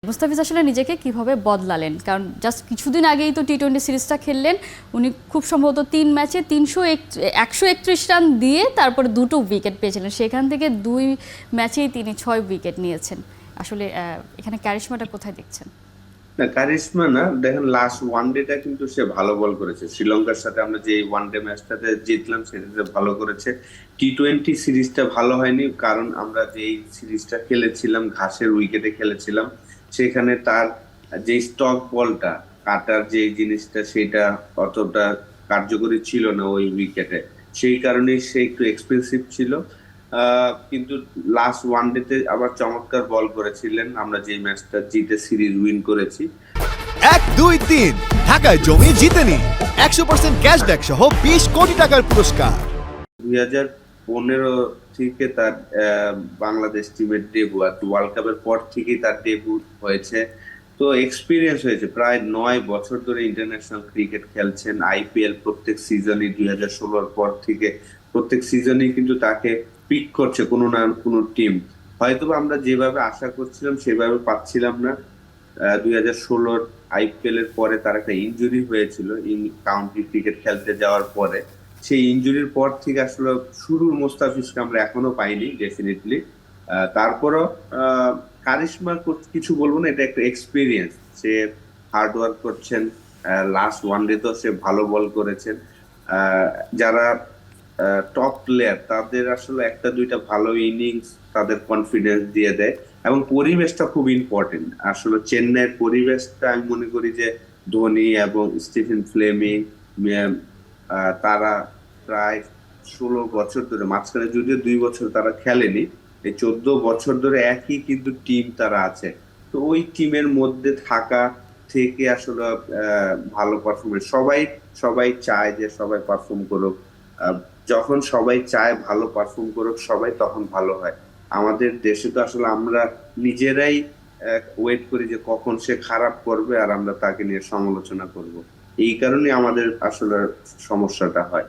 মুস্তাফিজ আসলে নিজেকে কিভাবে বদলালেন? কারণ জাস্ট কিছুদিন আগেই তো টি-20 সিরিজটা খেললেন। উনি খুব সম্ভবত ৩ ম্যাচে ১৩১ রান দিয়ে তারপরে দুটো উইকেট পেয়েছিলেন। সেখান থেকে ২ ম্যাচেই তিনি ৬ উইকেট নিয়েছেন। আসলে এখানে ক্যারিশমাটা কোথায় দেখছেন? না, কারিশমা না, দেখেন লাস্ট ওয়ানডেটা কিন্তু সে ভালো বল করেছে। শ্রীলঙ্কার সাথে আমরা যে ওয়ানডে ম্যাচটাতে জিতলাম সেটাতে ভালো করেছে। টি-20 সিরিজটা ভালো হয়নি, কারণ আমরা যে সিরিজটা খেলেছিলাম ঘাসের উইকেটে খেলেছিলাম, সেখানে তার যে স্টক বলটা কাটার যে জিনিসটা সেটা অতটা কার্যকরী ছিল না ওই উইকেটে। সেই কারণে সে একটু এক্সপেন্সিভ ছিল। কিন্তু লাস্ট ওয়ানডেতে আবার চমৎকার বল করেছিলেন, আমরা যে ম্যাচটা জিতে সিরিজ উইন করেছি। 1, 2, 3 ঢাকায় জমি জিতে নিন 100% ক্যাশব্যাক সহ 20 কোটি টাকার পুরস্কার। 2015 থেকে তার বাংলাদেশ টিমের ডেবু, আর ওয়ার্ল্ড কাপের পর থেকেই তার ডেবু হয়েছে। তো এক্সপিরিয়েন্স হয়েছে, প্রায় 9 বছর ধরে ইন্টারন্যাশনাল ক্রিকেট খেলছেন। আইপিএল প্রত্যেক সিজনই 2016 পর থেকে প্রত্যেক সিজনই কিন্তু তাকে পিক করছে কোনো না কোনো টিম। হয়তোবা আমরা যেভাবে আশা করছিলাম সেভাবে পাচ্ছিলাম না। 2016 আইপিএল এর পরে তার একটা ইনজুরি হয়েছিল, কাউন্টি ক্রিকেট খেলতে যাওয়ার পরে। সেই ইনজুরির পর থেকে আসলে শুরুর মোস্তাফিজকে আমরা এখনো পাইনি ডেফিনেটলি। তারপরও কারিশমা কিছু বলবো না, এটা একটা এক্সপিরিয়েন্স। সে হার্ড ওয়ার্ক করছেন। লাস্ট ওয়ানডে তো সে ভালো বল করেছেন। যারা টপ প্লেয়ার তাদের আসলে একটা দুইটা ভালো ইনিংস তাদের কনফিডেন্স দিয়ে দেয়, এবং পরিবেশটা খুব ইম্পর্টেন্ট। আসলে চেন্নাইয়ের পরিবেশটা আমি মনে করি যে ধোনি এবং স্টিফেন ফ্লেমিং তারা প্রায় 16 বছর ধরে, মাঝখানে যদিও 2 বছর তারা খেলেনি, এই 14 বছর ধরে একই কিন্তু টিম তারা আছে। তো ওই টিমের মধ্যে থাকা থেকে আসলে ভালো পারফরমেন্স, সবাই সবাই চায় যে সবাই পারফর্ম করুক। আহ, যখন সবাই চায় ভালো পারফর্ম করুক সবাই, তখন ভালো হয়। আমাদের দেশে তো আসলে আমরা নিজেরাই ওয়েট করি যে কখন সে খারাপ করবে আর আমরা তাকে নিয়ে সমালোচনা করব। এই কারণে আমাদের আসলে সমস্যাটা হয়।